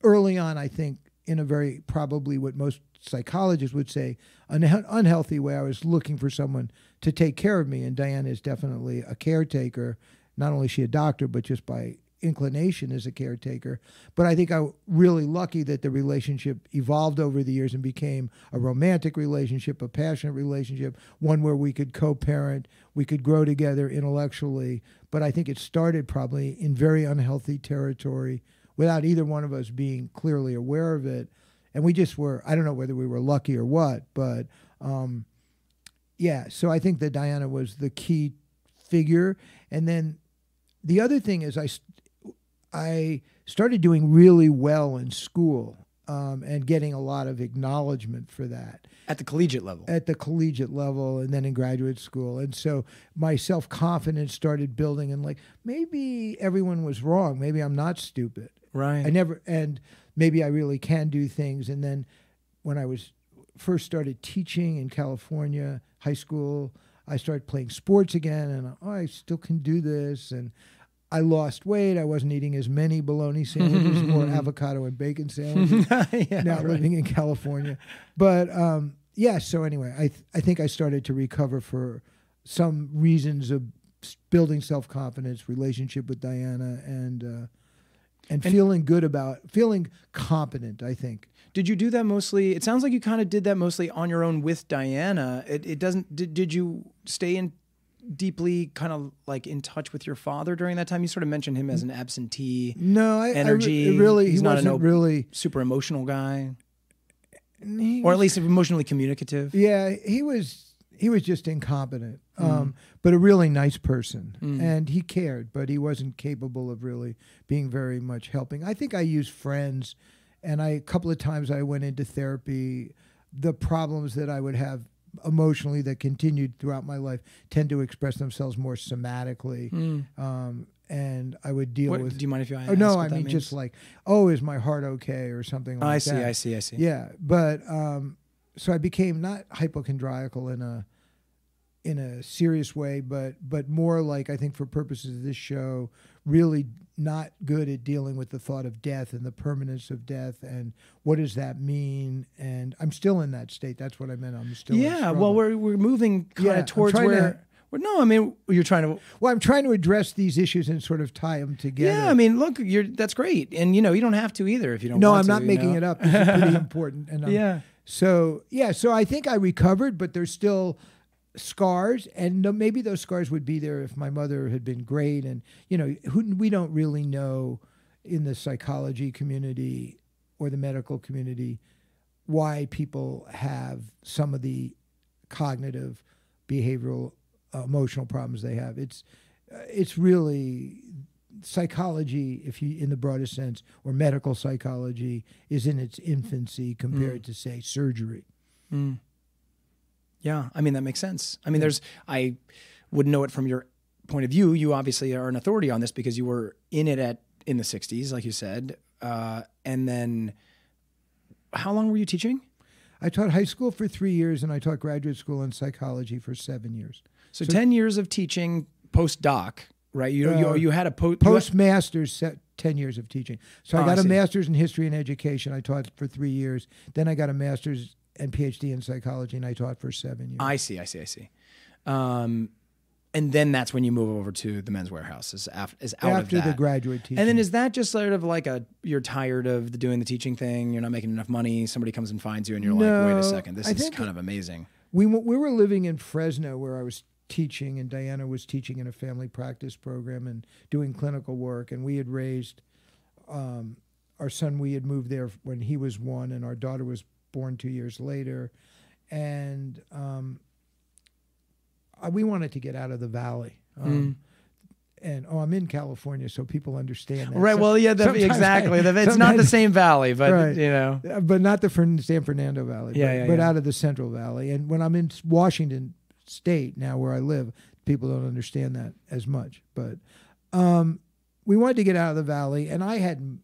early on, I think in a very probably what most psychologists would say an unhealthy way, I was looking for someone to take care of me, and Diana is definitely a caretaker. Not only is she a doctor, but just by inclination is a caretaker. But I think I'm really lucky that the relationship evolved over the years and became a romantic relationship, a passionate relationship, one where we could co-parent, we could grow together intellectually. But I think it started probably in very unhealthy territory without either one of us being clearly aware of it. And we just were, I don't know whether we were lucky or what, but yeah. So I think that Diana was the key figure. And then the other thing is I started doing really well in school and getting a lot of acknowledgement for that. At the collegiate level? At the collegiate level and then in graduate school. And so my self-confidence started building and like, maybe everyone was wrong. Maybe I'm not stupid. Right. And maybe I really can do things. And then when I first started teaching in California, high school, I started playing sports again and I still can do this. And I lost weight. I wasn't eating as many bologna sandwiches, more avocado and bacon sandwiches. Living in California. But so anyway, I think I started to recover for some reasons of building self-confidence, relationship with Diana, and feeling competent, I think. Did you do that mostly? It sounds like you kind of did that mostly on your own with Diana. It doesn't. Did you stay in deeply kind of like in touch with your father during that time? You sort of mentioned him as an absentee. No, energy. He wasn't really super emotional guy, or at least emotionally communicative. Yeah, he was just incompetent, but a really nice person, and he cared, but he wasn't capable of really being very much helping. I think I used friends, and a couple of times I went into therapy. The problems that I would have emotionally that continued throughout my life tend to express themselves more somatically. And I would deal with... Do you mind if you ask no, what I mean, means? just like, is my heart okay? Or something like that. I see. Yeah, but so I became not hypochondriacal in a serious way, but more like, I think for purposes of this show, really not good at dealing with the thought of death and the permanence of death and what does that mean. And I'm still in that state. That's what I meant. I'm still in struggle. Well, we're moving kind of towards where... No, I mean, you're trying to... Well, I'm trying to address these issues and sort of tie them together. Yeah, I mean, look, that's great. And, you don't have to either if you don't want to. No, I'm not making it up. This is pretty important. And So I think I recovered, but there's still scars. And maybe those scars would be there if my mother had been great. And, we don't really know in the psychology community or the medical community why people have some of the cognitive, behavioral, emotional problems they have. It's really psychology, if you in the broadest sense, or medical psychology is in its infancy compared to, say, surgery. Yeah, I mean that makes sense. I mean, I wouldn't know it from your point of view. You obviously are an authority on this because you were in it in the 60s, like you said. And then, how long were you teaching? I taught high school for 3 years, and I taught graduate school in psychology for 7 years. So 10 years of teaching postdoc, right? You had a postmaster's 10 years of teaching. So I got a master's in history and education. I taught for 3 years. Then I got a master's and PhD in psychology, and I taught for 7 years. I see. And then that's when you move over to the Men's Warehouse after the graduate teaching. And then is that just sort of like you're tired of doing the teaching thing, you're not making enough money, somebody comes and finds you and you're like, wait a second, this is kind of amazing. We were living in Fresno where I was teaching, and Diana was teaching in a family practice program and doing clinical work, and we had raised our son. We had moved there when he was 1, and our daughter was born 2 years later, and we wanted to get out of the valley. And I'm in California, so people understand that. Right. Well, yeah, exactly. It's not the same valley, but right. But not the San Fernando Valley. But out of the Central Valley. And when I'm in Washington State now, where I live, people don't understand that as much. But we wanted to get out of the valley, and I hadn't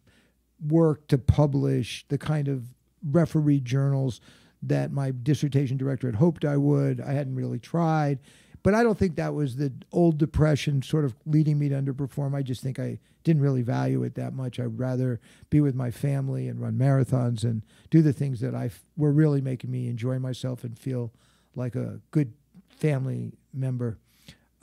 worked to publish the kind of referee journals that my dissertation director had hoped I would. I hadn't really tried. But I don't think that was the old depression sort of leading me to underperform. I just think I didn't really value it that much. I'd rather be with my family and run marathons and do the things that were really making me enjoy myself and feel like a good family member.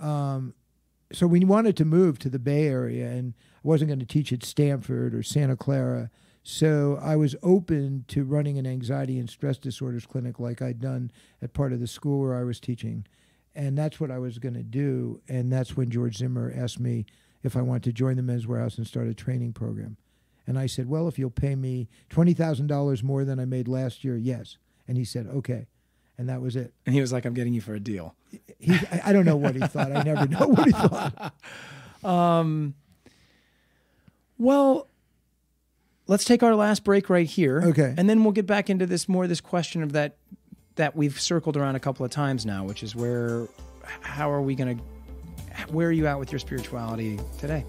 So we wanted to move to the Bay Area, and I wasn't going to teach at Stanford or Santa Clara. So I was open to running an anxiety and stress disorders clinic like I'd done at part of the school where I was teaching. And that's what I was going to do. And that's when George Zimmer asked me if I wanted to join the Men's Warehouse and start a training program. And I said, well, if you'll pay me $20,000 more than I made last year, yes. And he said, okay. And that was it. And he was like, I'm getting you for a deal. I don't know what he thought. I never know what he thought. Well, let's take our last break right here. Okay. And then we'll get back into this question of that we've circled around a couple of times now, which is where are you at with your spirituality today?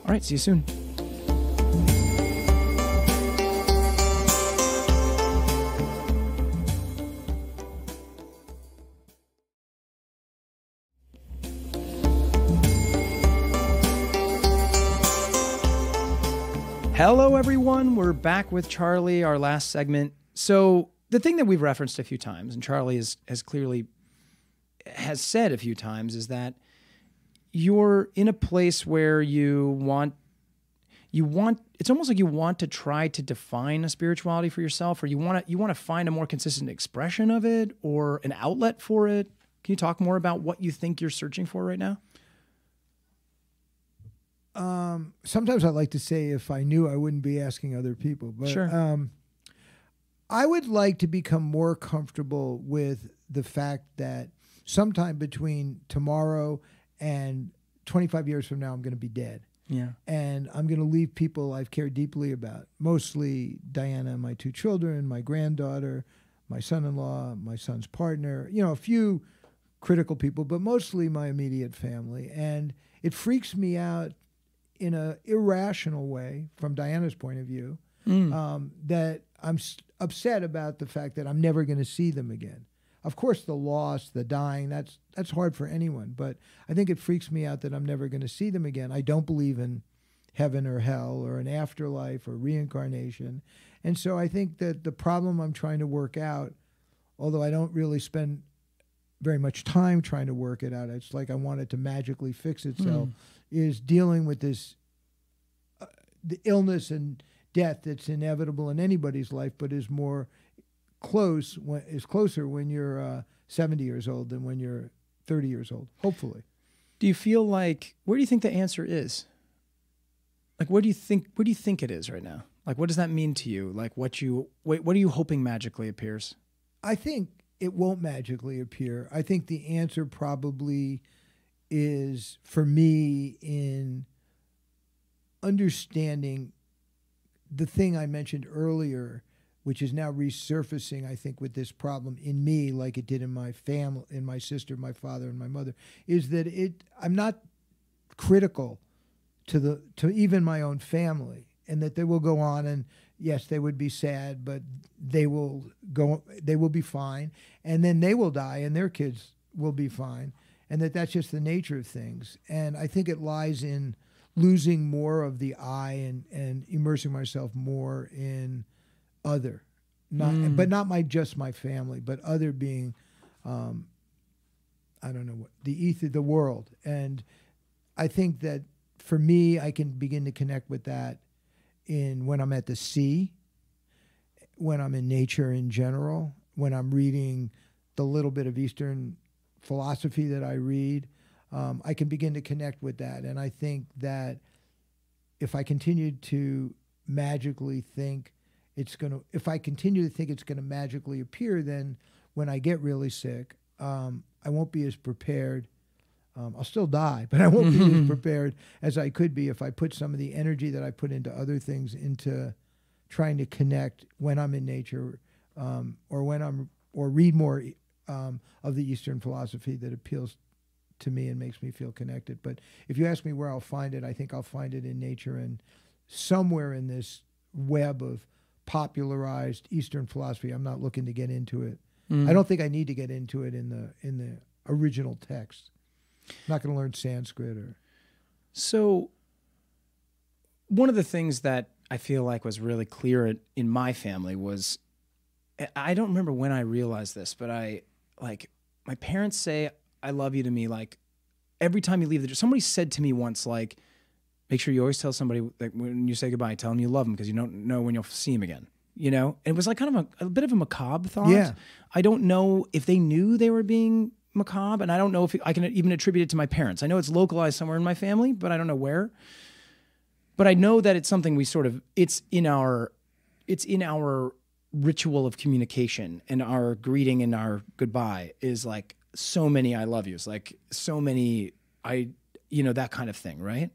All right, see you soon. Hello, everyone. We're back with Charlie, our last segment. So the thing that we've referenced a few times, and Charlie has clearly said a few times, is that you're in a place where it's almost like you want to try to define a spirituality for yourself, or you want to find a more consistent expression of it or an outlet for it. Can you talk more about what you think you're searching for right now? Sometimes I like to say if I knew, I wouldn't be asking other people. But sure. I would like to become more comfortable with the fact that sometime between tomorrow and 25 years from now, I'm going to be dead. Yeah. And I'm going to leave people I've cared deeply about, mostly Diana and my two children, my granddaughter, my son-in-law, my son's partner, a few critical people, but mostly my immediate family. And it freaks me out in an irrational way, from Diana's point of view, that I'm upset about the fact that I'm never going to see them again. Of course, the loss, the dying, that's hard for anyone. But I think it freaks me out that I'm never going to see them again. I don't believe in heaven or hell or an afterlife or reincarnation. And so I think that the problem I'm trying to work out, although I don't really spend very much time trying to work it out, it's like I want it to magically fix itself, is dealing with this the illness and death that's inevitable in anybody's life, but is closer when you're 70 years old than when you're 30 years old, hopefully. Do you feel like, where do you think the answer is? Like, where do you think it is right now? Like, what does that mean to you? Like, what are you hoping magically appears? I think it won't magically appear. I think the answer probably is, for me, in understanding the thing I mentioned earlier, which is now resurfacing, I think, with this problem in me, like it did in my family, in my sister, my father, and my mother, is that I'm not critical to even my own family, and that they will go on, and yes, they would be sad, but they will be fine, and then they will die, and their kids will be fine, and that's just the nature of things. And I think it lies in losing more of the I and immersing myself more in other, but not just my family, but other being, I don't know what, the ether, the world. And I think that for me, I can begin to connect with that when I'm at the sea, when I'm in nature in general, when I'm reading the little bit of Eastern philosophy that I read. I can begin to connect with that. And I think that if I continue to magically think if I continue to think it's going to magically appear, then when I get really sick, I won't be as prepared. I'll still die, but I won't be as prepared as I could be if I put some of the energy that I put into other things into trying to connect when I'm in nature, or read more of the Eastern philosophy that appeals to me and makes me feel connected. But if you ask me where I'll find it, I think I'll find it in nature and somewhere in this web of popularized Eastern philosophy. I'm not looking to get into it. I don't think I need to get into it in the original text. I'm not going to learn Sanskrit or. So one of the things that I feel like was really clear in my family was, I don't remember when I realized this, but my parents say, I love you to me, like every time you leave the door. Somebody said to me once, like, make sure you always tell somebody, like when you say goodbye, tell them you love them because you don't know when you'll see them again. You know? And it was like kind of a bit of a macabre thought. Yeah. I don't know if they knew they were being macabre, and I don't know if I can even attribute it to my parents. I know it's localized somewhere in my family, but I don't know where. But I know that it's something we sort of, it's in our ritual of communication, and our greeting and our goodbye is like so many I love yous, like so many that kind of thing, right?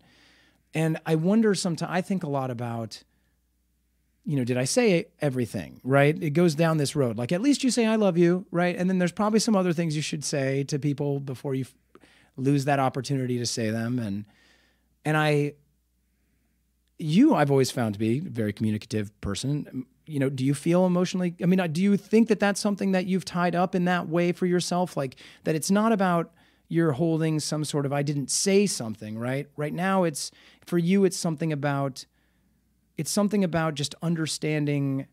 And I wonder sometimes, I think a lot about, did I say everything, right? It goes down this road. Like, at least you say I love you, right? And then there's probably some other things you should say to people before you lose that opportunity to say them. And I've always found to be a very communicative person. Do you feel emotionally, do you think that that's something that you've tied up in that way for yourself? Like, that it's not about you're holding some sort of, I didn't say something, right? Right now, for you, it's something about just understanding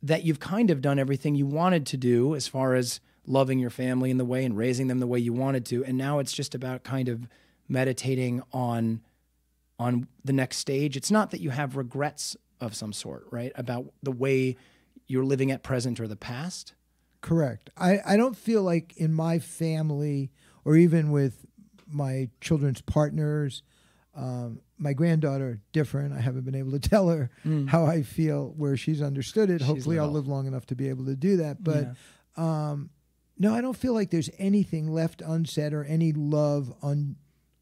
that you've kind of done everything you wanted to do as far as loving your family in the way and raising them the way you wanted to. And now it's just about kind of meditating on the next stage. It's not that you have regrets of some sort, right? About the way you're living at present or the past. Correct. I don't feel like in my family or even with my children's partners, my granddaughter, different. I haven't been able to tell her how I feel where she's understood it. Hopefully I'll live long enough to be able to do that. But no, I don't feel like there's anything left unsaid or any love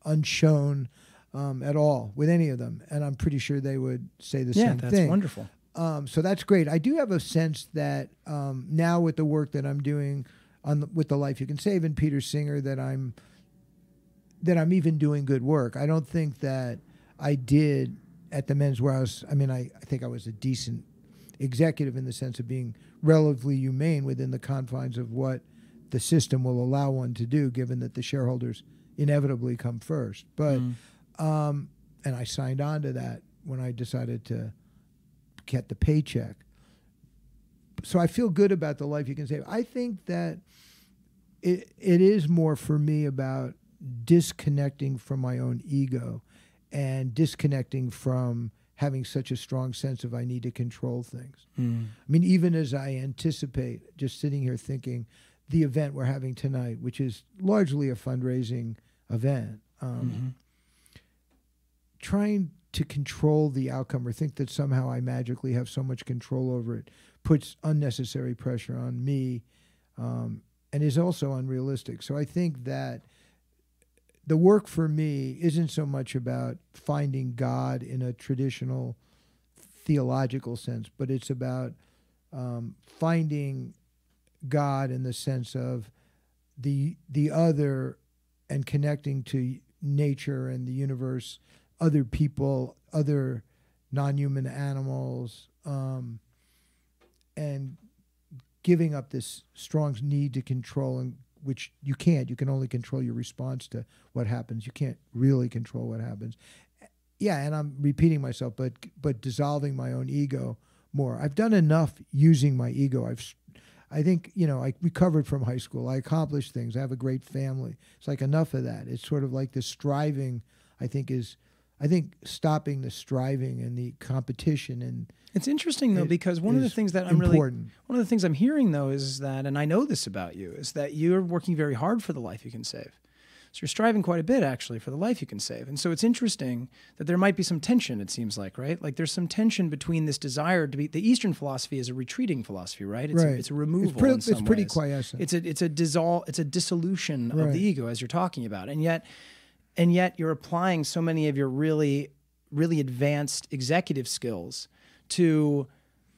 unshown at all with any of them. And I'm pretty sure they would say the same thing. Yeah, that's wonderful. So that's great. I do have a sense that now with the work that I'm doing with The Life You Can Save and Peter Singer, that I'm even doing good work. I don't think that I did at the men's warehouse. I think I was a decent executive in the sense of being relatively humane within the confines of what the system will allow one to do, given that the shareholders inevitably come first. But and I signed on to that when I decided to get the paycheck. So I feel good about The Life You Can Save. I think that it is more for me about disconnecting from my own ego and disconnecting from having such a strong sense of I need to control things. Even as I anticipate, just sitting here thinking, the event we're having tonight, which is largely a fundraising event, trying to control the outcome or think that somehow I magically have so much control over it puts unnecessary pressure on me and is also unrealistic. So I think that the work for me isn't so much about finding God in a traditional theological sense, but it's about finding God in the sense of the other and connecting to nature and the universe, other people, other non-human animals, and giving up this strong need to control, and which you can't. You can only control your response to what happens. You can't really control what happens. Yeah, and I'm repeating myself, but dissolving my own ego more. I've done enough using my ego. I think, I recovered from high school. I accomplished things. I have a great family. It's like enough of that. It's sort of like the striving, I think stopping the striving and the competition. And it's interesting though, because one of the things that one of the things I'm hearing though is that, and I know this about you, is that you're working very hard for the life you can save. So you're striving quite a bit actually for the life you can save. And so it's interesting that there might be some tension, it seems like, right? Like there's some tension between this desire to be, the Eastern philosophy is a retreating philosophy, right? It's a removal in some ways. It's pretty quiescent. It's a dissolution of the ego, as you're talking about. And yet you're applying so many of your really, really advanced executive skills to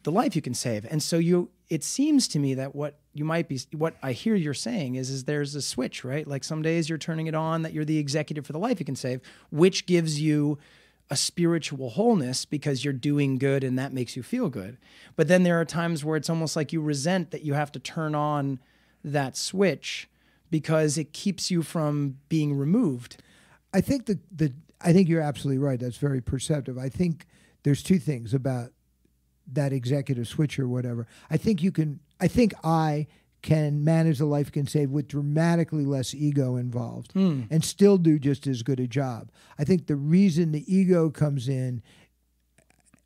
the life you can save. And so it seems to me that what you might be, what I hear you're saying is there's a switch, right? Like some days you're turning it on that you're the executive for the life you can save, which gives you a spiritual wholeness because you're doing good and that makes you feel good. But then there are times where it's almost like you resent that you have to turn on that switch because it keeps you from being removed. I think I think you're absolutely right. That's very perceptive. I think there's two things about that executive switch or whatever. I think I can manage the life you can save with dramatically less ego involved and still do just as good a job. I think the reason the ego comes in,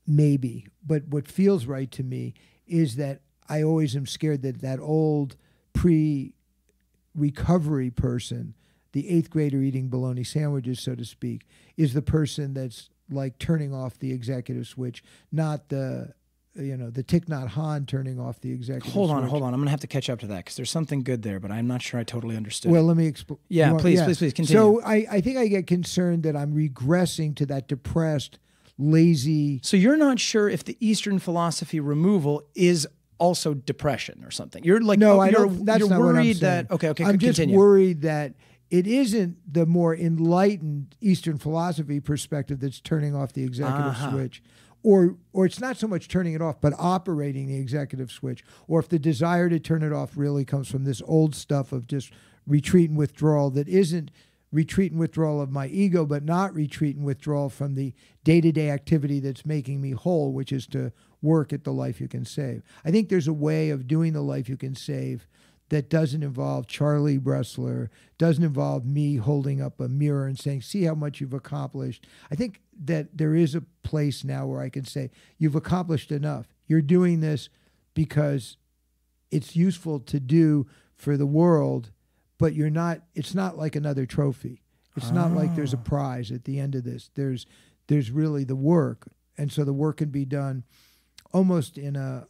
maybe, but what feels right to me is that I always am scared that that old pre-recovery person, the eighth grader eating bologna sandwiches, so to speak, is the person that's like turning off the executive switch, not the Thich Nhat Hanh turning off the executive Hold on. switch. I'm going to have to catch up to that because there's something good there, but I'm not sure I totally understood. Well, let me explain. Yeah, please continue. So I think I get concerned that I'm regressing to that depressed, lazy. So you're not sure if the Eastern philosophy removal is also depression or something. You're like, no, you're not what I'm worried saying. that, okay, I'm just continue. worried that it isn't the more enlightened Eastern philosophy perspective that's turning off the executive switch. Or it's not so much turning it off, but operating the executive switch. Or if the desire to turn it off really comes from this old stuff of just retreat and withdrawal that isn't retreat and withdrawal of my ego, but not retreat and withdrawal from the day-to-day activity that's making me whole, which is to work at the life you can save. I think there's a way of doing the life you can save that doesn't involve Charlie Bresler, doesn't involve me holding up a mirror and saying, see how much you've accomplished. I think that there is a place now where I can say, you've accomplished enough. You're doing this because it's useful to do for the world, but it's not like another trophy. It's not like there's a prize at the end of this. There's really the work. And so the work can be done almost in a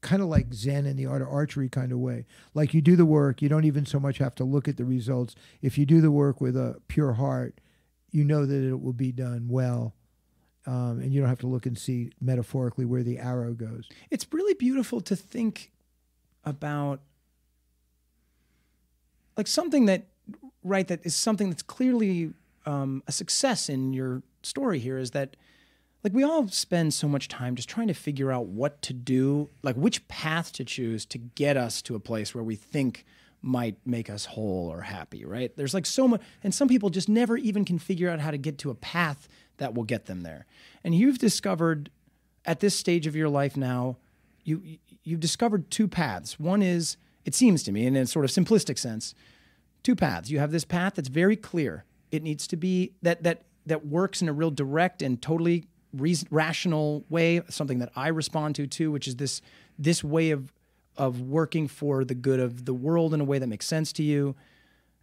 kind of like Zen in the art of archery kind of way. Like you do the work, you don't even so much have to look at the results. If you do the work with a pure heart, you know that it will be done well. And you don't have to look and see metaphorically where the arrow goes. It's really beautiful to think about like something that is something that's clearly a success in your story here is that like we all spend so much time just trying to figure out what to do, like which path to choose to get us to a place where we think might make us whole or happy, right? There's like so much, and some people just never even can figure out how to get to a path that will get them there. And you've discovered at this stage of your life now, you've discovered two paths. One is, it seems to me, in a sort of simplistic sense, two paths. You have this path that's very clear. It needs to be that works in a real direct and totally rational way, something that I respond to too, which is this way of working for the good of the world in a way that makes sense to you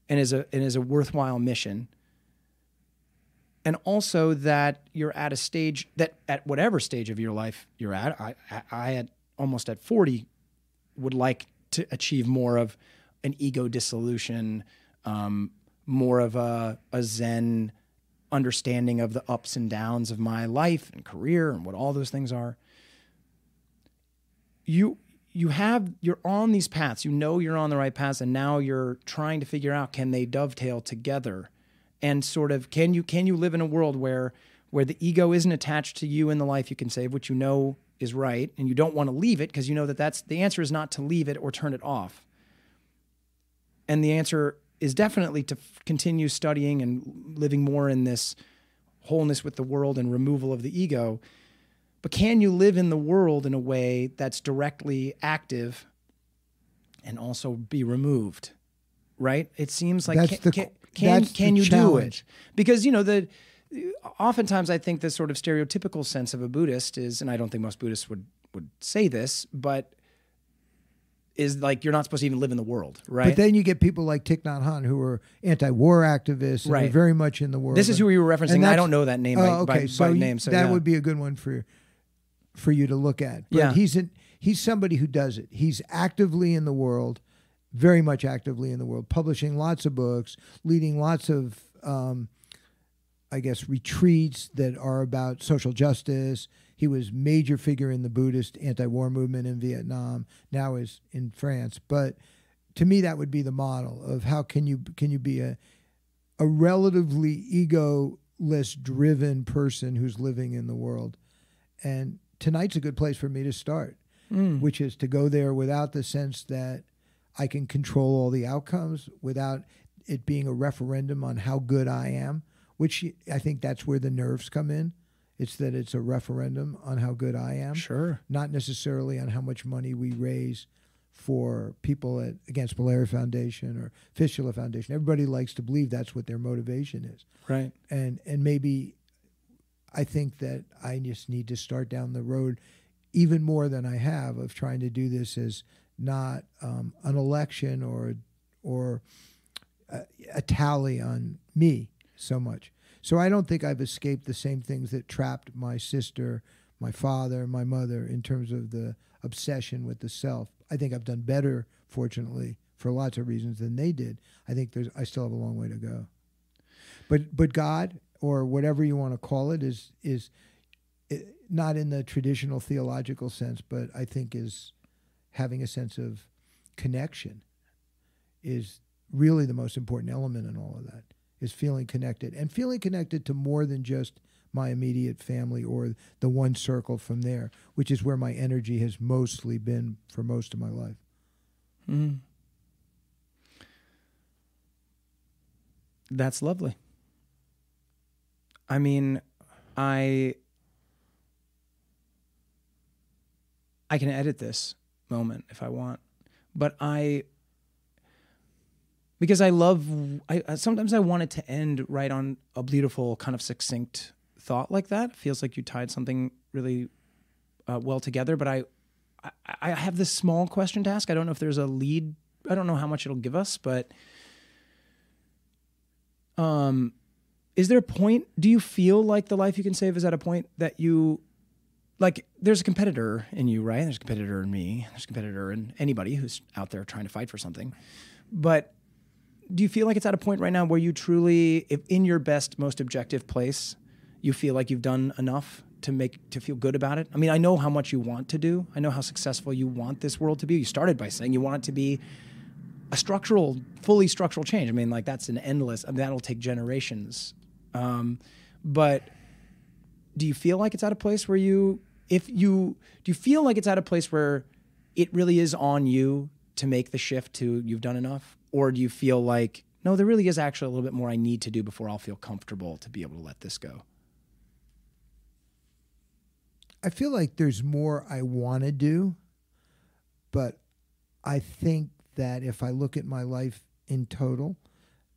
and is a worthwhile mission. And also that you're at a stage that at whatever stage of your life you're at, I at almost at 40 would like to achieve more of an ego dissolution, more of a Zen understanding of the ups and downs of my life and career and what all those things are. You're on these paths, you're on the right paths, and now you're trying to figure out, can they dovetail together? And sort of, can you live in a world where the ego isn't attached to you in the life you can save, which you know is right, and you don't want to leave it because you know that's the answer is not to leave it or turn it off. And the answer is definitely to continue studying and living more in this wholeness with the world and removal of the ego. But can you live in the world in a way that's directly active and also be removed? Right? It seems like can you do it? Because oftentimes I think the sort of stereotypical sense of a Buddhist is, and I don't think most Buddhists would say this, but is like you're not supposed to even live in the world, right? But then you get people like Thich Nhat Hanh who are anti-war activists and are very much in the world. This is who you were referencing. I don't know that name by name. So that would be a good one for you to look at. But he's somebody who does it. He's actively in the world, very much actively in the world, publishing lots of books, leading lots of I guess, retreats that are about social justice. He was major figure in the Buddhist anti-war movement in Vietnam, now is in France. But to me, that would be the model of how can you be a relatively egoless driven person who's living in the world. And tonight's a good place for me to start, which is to go there without the sense that I can control all the outcomes, without it being a referendum on how good I am, which I think that's where the nerves come in. It's that it's a referendum on how good I am. Sure. Not necessarily on how much money we raise for people against Malaria Foundation or Fistula Foundation. Everybody likes to believe that's what their motivation is. Right. And maybe I think that I just need to start down the road even more than I have of trying to do this as not an election or a tally on me so much. So I don't think I've escaped the same things that trapped my sister, my father, my mother in terms of the obsession with the self. I think I've done better, fortunately, for lots of reasons than they did. I think I still have a long way to go. But God, or whatever you want to call it, is not in the traditional theological sense, but I think is having a sense of connection is really the most important element in all of that, is feeling connected, and feeling connected to more than just my immediate family or the one circle from there, which is where my energy has mostly been for most of my life. Mm. That's lovely. I mean, I can edit this moment if I want, but because sometimes I want it to end right on a beautiful kind of succinct thought like that. It feels like you tied something really well together, but I have this small question to ask. I don't know if there's a lead. I don't know how much it'll give us, but is there a point, do you feel like the life you can save is at a point that you, like, there's a competitor in you, right? There's a competitor in me. There's a competitor in anybody who's out there trying to fight for something. But do you feel like it's at a point right now where you truly, if in your best, most objective place, you feel like you've done enough to feel good about it? I mean, I know how much you want to do. I know how successful you want this world to be. You started by saying you want it to be a fully structural change. I mean, like, that's that'll take generations. But do you feel like it's at a place where do you feel like it's at a place where it really is on you to make the shift to you've done enough? Or do you feel like, no, there really is actually a little bit more I need to do before I'll feel comfortable to be able to let this go? I feel like there's more I want to do, but I think that if I look at my life in total,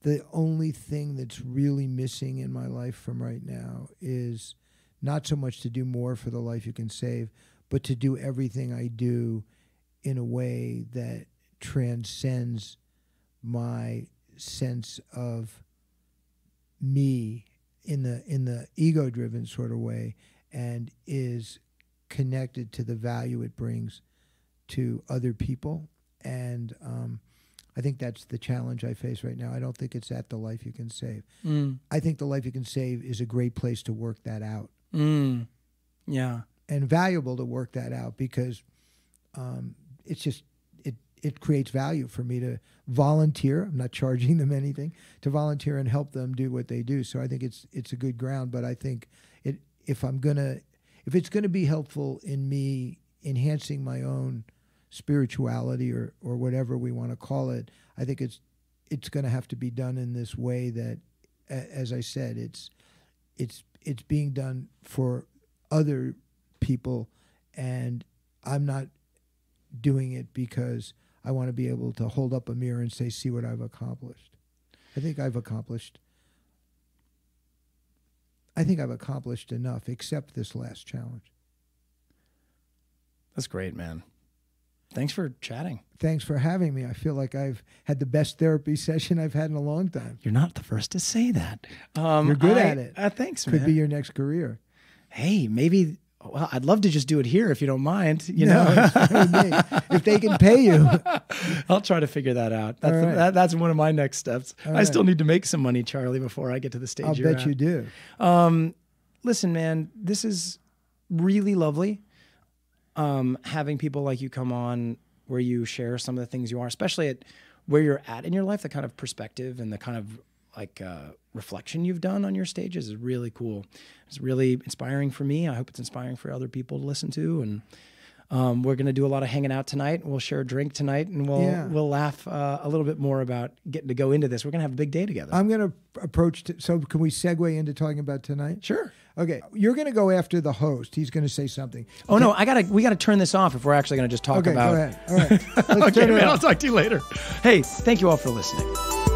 the only thing that's really missing in my life from right now is not so much to do more for the life you can save, but to do everything I do in a way that transcends my sense of me in the ego-driven sort of way, and is connected to the value it brings to other people. And I think that's the challenge I face right now. I don't think it's at the life you can save. I think the life you can save is a great place to work that out. Yeah. And valuable to work that out, because it creates value for me to volunteer. I'm not charging them anything, to volunteer and help them do what they do. So I think it's a good ground. But I think if it's gonna be helpful in me enhancing my own spirituality or whatever we want to call it, I think it's going to have to be done in this way that, as I said, it's being done for other people, and I'm not doing it because I want to be able to hold up a mirror and say, see what I've accomplished. I think I've accomplished enough, except this last challenge. That's great, man. Thanks for chatting. Thanks for having me. I feel like I've had the best therapy session I've had in a long time. You're not the first to say that. You're good at it. Thanks, Could man. be your next career. Hey, maybe Well, I'd love to just do it here if you don't mind. It's fine with me. If they can pay you. I'll try to figure that out. That's one of my next steps. I still need to make some money, Charlie, before I get to the stage. I'll bet you do. Listen, man, this is really lovely. Having people like you come on where you share some of the things you are, especially at where you're at in your life, the kind of perspective and the kind of like reflection you've done on your stages is really cool. It's really inspiring for me. I hope it's inspiring for other people to listen to. And we're going to do a lot of hanging out tonight. We'll share a drink tonight, and we'll laugh a little bit more about getting to go into this. We're going to have a big day together. I'm going to approach. So can we segue into talking about tonight? Sure. Okay, you're going to go after the host. He's going to say something. Oh no, we got to turn this off if we're actually going to just talk about. Okay, go ahead. All right. Okay, man. I'll talk to you later. Hey, thank you all for listening.